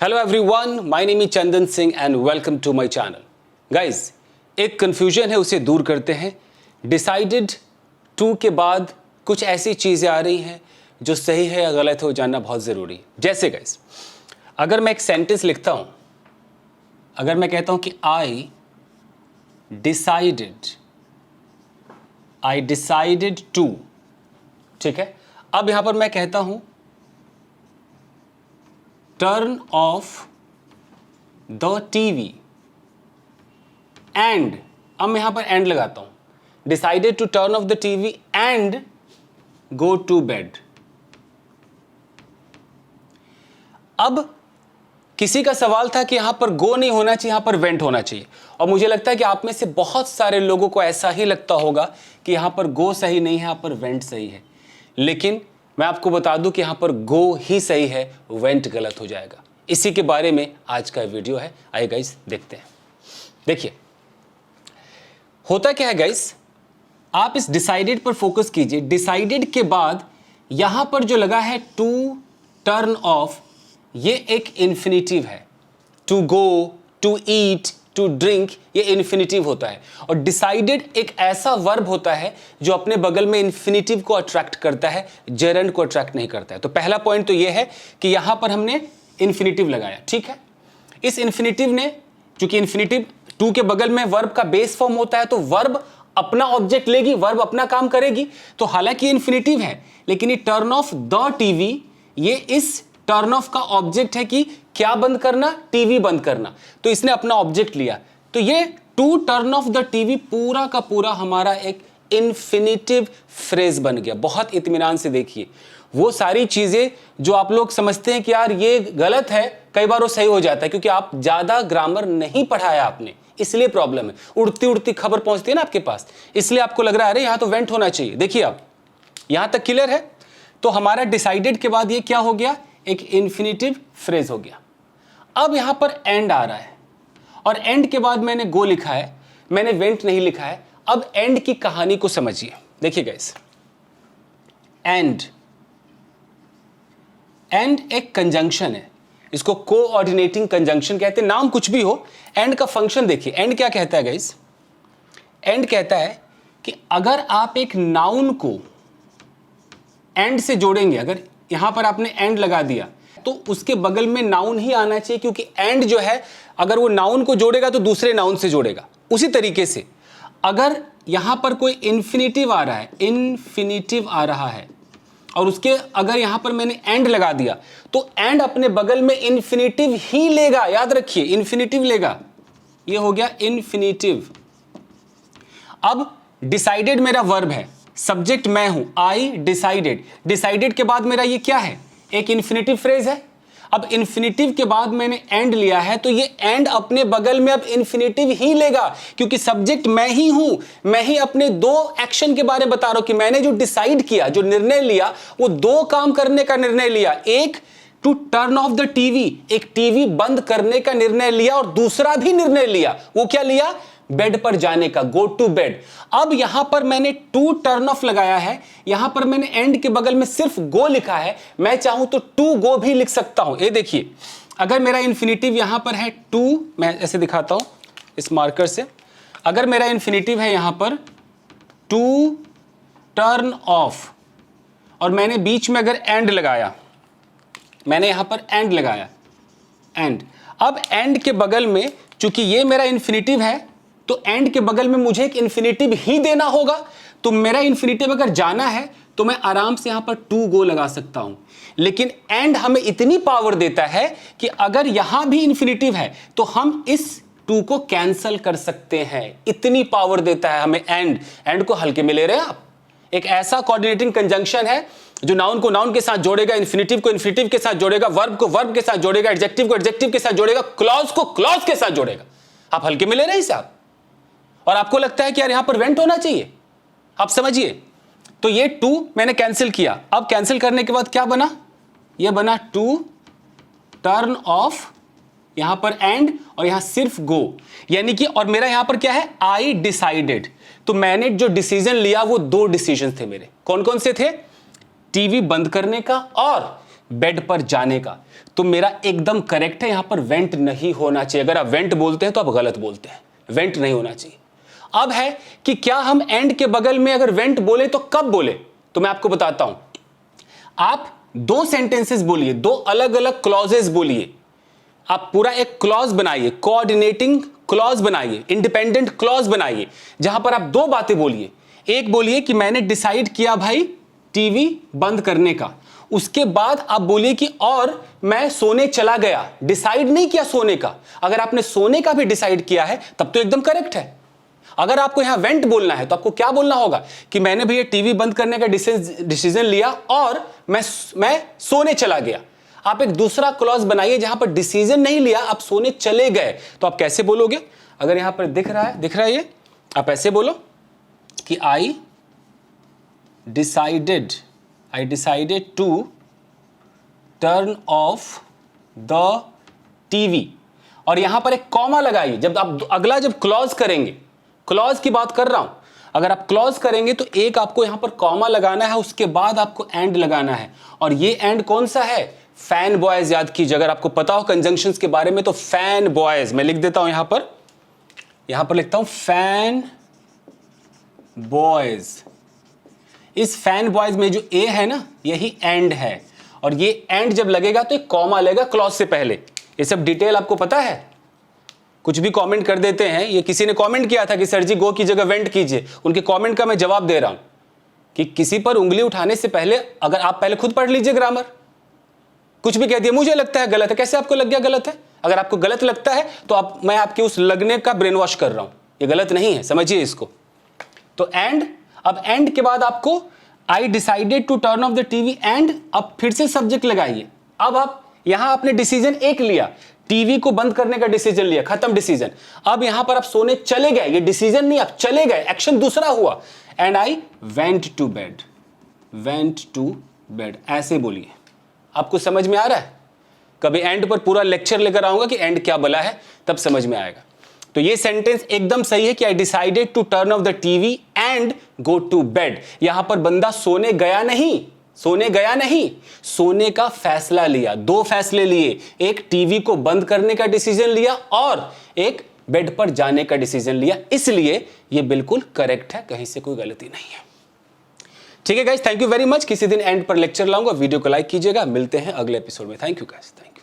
Hello everyone, my name is Chandan Singh and welcome to my channel. Guys, एक confusion है, उसे दूर करते हैं। डिसाइडेड टू के बाद कुछ ऐसी चीज़ें आ रही हैं जो सही है या गलत है वो जानना बहुत ज़रूरी है। जैसे गाइस, अगर मैं एक सेंटेंस लिखता हूँ, अगर मैं कहता हूँ कि आई डिसाइडेड टू, ठीक है। अब यहां पर मैं कहता हूं turn off the TV and, अब मैं यहां पर एंड लगाता हूं, decided to turn off the TV and go to bed. अब किसी का सवाल था कि यहां पर गो नहीं होना चाहिए, यहां पर वेंट होना चाहिए। और मुझे लगता है कि आप में से बहुत सारे लोगों को ऐसा ही लगता होगा कि यहां पर गो सही नहीं है, यहां पर वेंट सही है। लेकिन मैं आपको बता दूं कि यहां पर गो ही सही है, वेंट गलत हो जाएगा। इसी के बारे में आज का वीडियो है। आइए गाइस देखते हैं। देखिए, होता क्या है गाइस, आप इस डिसाइडेड पर फोकस कीजिए। डिसाइडेड के बाद यहां पर जो लगा है टू टर्न ऑफ, ये एक इन्फिनिटिव है। To go, to eat, to drink, ये इन्फिनिटिव होता है। और डिसाइडेड एक ऐसा वर्ब होता है जो अपने बगल में इन्फिनिटिव को अट्रैक्ट करता है, जेरंड को अट्रैक्ट नहीं करता है। तो पहला पॉइंट तो ये है कि यहां पर हमने इन्फिनिटिव लगाया, ठीक है। इस इन्फिनिटिव ने, चूंकि इन्फिनिटिव टू के बगल में वर्ब का बेस फॉर्म होता है, तो वर्ब अपना ऑब्जेक्ट लेगी, वर्ब अपना काम करेगी। तो हालांकि इन्फिनिटिव है, लेकिन ये टर्न ऑफ द टीवी, ये इस टर्न ऑफ का ऑब्जेक्ट है कि क्या बंद करना, टीवी बंद करना। तो इसने अपना ऑब्जेक्ट लिया। तो ये to turn off the TV पूरा का पूरा हमारा एक इन्फिनिटिव फ्रेज बन गया। बहुत इत्मीनान से देखिए, वो सारी चीजें जो आप लोग समझते हैं कि यार ये गलत है, कई बार वो सही हो जाता है, क्योंकि आप ज्यादा ग्रामर नहीं पढ़ाया आपने, इसलिए प्रॉब्लम है। उड़ती उड़ती खबर पहुंचती है ना आपके पास, इसलिए आपको लग रहा है अरे यहां तो वेंट होना चाहिए। देखिए, आप यहां तक क्लियर है। तो हमारा डिसाइडेड के बाद ये क्या हो गया, एक इन्फिनिटिव फ्रेज हो गया। अब यहां पर एंड आ रहा है, और एंड के बाद मैंने गो लिखा है, मैंने वेंट नहीं लिखा है। अब एंड की कहानी को समझिए। देखिए गाइस, एंड एक कंजंक्शन है, इसको कोऑर्डिनेटिंग कंजंक्शन कहते हैं। नाम कुछ भी हो, एंड का फंक्शन देखिए। एंड क्या कहता है गाइस, एंड कहता है कि अगर आप एक नाउन को एंड से जोड़ेंगे, अगर यहां पर आपने एंड लगा दिया तो उसके बगल में नाउन ही आना चाहिए, क्योंकि एंड जो है अगर वो नाउन को जोड़ेगा तो दूसरे नाउन से जोड़ेगा। उसी तरीके से अगर यहां पर कोई इन्फिनिटिव आ रहा है, इन्फिनिटिव आ रहा है, और उसके अगर यहां पर मैंने एंड लगा दिया तो एंड अपने बगल में इन्फिनिटिव ही लेगा। याद रखिए, इन्फिनिटिव लेगा। ये हो गया इन्फिनिटिव। अब डिसाइडेड मेरा वर्ब है, सब्जेक्ट मैं हूं, आई डिसाइडेड। डिसाइडेड के बाद मेरा ये क्या है, एक इन्फिनिटिव फ्रेज है। अब इन्फिनिटिव के बाद मैंने एंड लिया है, तो ये एंड अपने बगल में अब इन्फिनिटिव ही लेगा, क्योंकि सब्जेक्ट मैं ही हूं। मैं ही अपने दो एक्शन के बारे में बता रहा हूं कि मैंने जो डिसाइड किया, जो निर्णय लिया, वो दो काम करने का निर्णय लिया। एक to turn off the TV, एक टीवी बंद करने का निर्णय लिया, और दूसरा भी निर्णय लिया। वो क्या लिया, बेड पर जाने का, गो टू बेड। अब यहां पर मैंने टू टर्न ऑफ लगाया है, यहां पर मैंने एंड के बगल में सिर्फ गो लिखा है। मैं चाहूं तो टू गो भी लिख सकता हूं। ये देखिए, अगर मेरा इन्फिनिटिव यहां पर है टू, मैं ऐसे दिखाता हूं इस मार्कर से। अगर मेरा इन्फिनिटिव है यहां पर टू टर्न ऑफ, और मैंने बीच में अगर एंड लगाया, मैंने यहां पर एंड लगाया, एंड। अब एंड के बगल में, चूंकि ये मेरा इन्फिनिटिव है, तो एंड के बगल में मुझे एक इन्फिनिटिव ही देना होगा। तो मेरा इन्फिनिटिव अगर जाना है तो मैं आराम से यहां पर टू गो लगा सकता हूं। लेकिन एंड हमें इतनी पावर देता है कि अगर यहां भी इन्फिनिटिव है तो हम इस टू को कैंसल कर सकते हैं। इतनी पावर देता है हमें एंड को हल्के में ले रहे हैं आप। एक ऐसा कोऑर्डिनेटिंग कंजंक्शन है जो नाउन को नाउन के साथ जोड़ेगा, इन्फिनिटिव को इन्फिनिटिव के साथ जोड़ेगा, वर्ब को वर्ब के साथ जोड़ेगा, एडजेक्टिव को एडजेक्टिव के साथ जोड़ेगा, क्लॉज को क्लॉज के साथ जोड़ेगा। आप हल्के में ले रहे हैं इसे आप, और आपको लगता है कि यार यहां पर वेंट होना चाहिए। आप समझिए, तो ये टू मैंने कैंसिल किया। अब कैंसिल करने के बाद क्या बना, ये बना टू टर्न ऑफ, यहां पर एंड, और यहां सिर्फ गो, यानी कि, और मेरा यहां पर क्या है, आई डिसाइडेड। तो मैंने जो डिसीजन लिया वो दो डिसीजन थे मेरे। कौन कौन से थे, टीवी बंद करने का और बेड पर जाने का, तो मेरा एकदम करेक्ट है, यहां पर वेंट नहीं होना चाहिए। अगर आप वेंट बोलते हैं तो आप गलत बोलते हैं, वेंट नहीं होना चाहिए। अब है कि क्या हम एंड के बगल में अगर वेंट बोले तो कब बोले, तो मैं आपको बताता हूं। आप दो सेंटेंसेस बोलिए, दो अलग अलग क्लॉजेस बोलिए, आप पूरा एक क्लॉज बनाइए, कोऑर्डिनेटिंग क्लॉज बनाइए, इंडिपेंडेंट क्लॉज बनाइए, जहां पर आप दो बातें बोलिए। एक बोलिए कि मैंने डिसाइड किया भाई टीवी बंद करने का, उसके बाद आप बोलिए कि और मैं सोने चला गया। डिसाइड नहीं किया सोने का, अगर आपने सोने का भी डिसाइड किया है तब तो एकदम करेक्ट है। अगर आपको यहां वेंट बोलना है तो आपको क्या बोलना होगा कि मैंने भैया टीवी बंद करने का डिसीजन लिया और मैं सोने चला गया। आप एक दूसरा क्लॉज बनाइए जहां पर डिसीजन नहीं लिया, आप सोने चले गए, तो आप कैसे बोलोगे? अगर यहां पर दिख रहा है ये, आप ऐसे बोलो कि I decided to turn off the TV, और यहां पर एक कॉमा लगाइए। जब आप अगला जब क्लॉज करेंगे, क्लॉज की बात कर रहा हूं, अगर आप क्लॉज करेंगे तो एक आपको यहां पर कॉमा लगाना है, उसके बाद आपको एंड लगाना है। और ये एंड कौन सा है? फैन बॉयज याद कीजिए। अगर आपको पता हो कंजंक्शंस के बारे में तो फैन बॉयज, मैं लिख देता हूं यहां पर लिखता हूं फैन बॉयज। इस फैन बॉयज में जो ए है ना, यही एंड है, और ये एंड जब लगेगा तो एक कॉमा लगेगा क्लॉज से पहले। ये सब डिटेल आपको पता है? कुछ भी कमेंट कर देते हैं। ये किसी ने कमेंट किया था कि सर जी गो की जगह वेंट कीजिए, उनके कमेंट का मैं जवाब दे रहा हूं कि किसी पर उंगली उठाने से पहले अगर आप पहले खुद पढ़ लीजिए ग्रामर। कुछ भी कह दिया मुझे लगता है गलत है, कैसे आपको लग गया गलत है? अगर आपको गलत लगता है तो मैं आपके उस लगने का ब्रेन वॉश कर रहा हूं, ये गलत नहीं है, समझिए इसको। तो एंड, अब एंड के बाद आपको I decided to turn off the TV and, अब फिर से सब्जेक्ट लगाइए। अब आप यहां आपने डिसीजन एक लिया, टीवी को बंद करने का डिसीजन लिया, खत्म डिसीजन। अब यहां पर आप सोने चले गए, ये डिसीजन नहीं, आप चले गए, एक्शन दूसरा हुआ। And I went to bed, ऐसे बोलिए। आपको समझ में आ रहा है? कभी एंड पर पूरा लेक्चर लेकर आऊंगा कि एंड क्या बोला है, तब समझ में आएगा। तो ये सेंटेंस एकदम सही है कि I decided to turn off the TV and go to bed. यहां पर बंदा सोने गया नहीं, सोने का फैसला लिया। दो फैसले लिए, एक टीवी को बंद करने का डिसीजन लिया और एक बेड पर जाने का डिसीजन लिया, इसलिए यह बिल्कुल करेक्ट है, कहीं से कोई गलती नहीं है। ठीक है guys, thank you very much. किसी दिन एंड पर लेक्चर लाऊंगा, वीडियो को लाइक कीजिएगा। मिलते हैं अगले एपिसोड में। Thank you guys, thank you.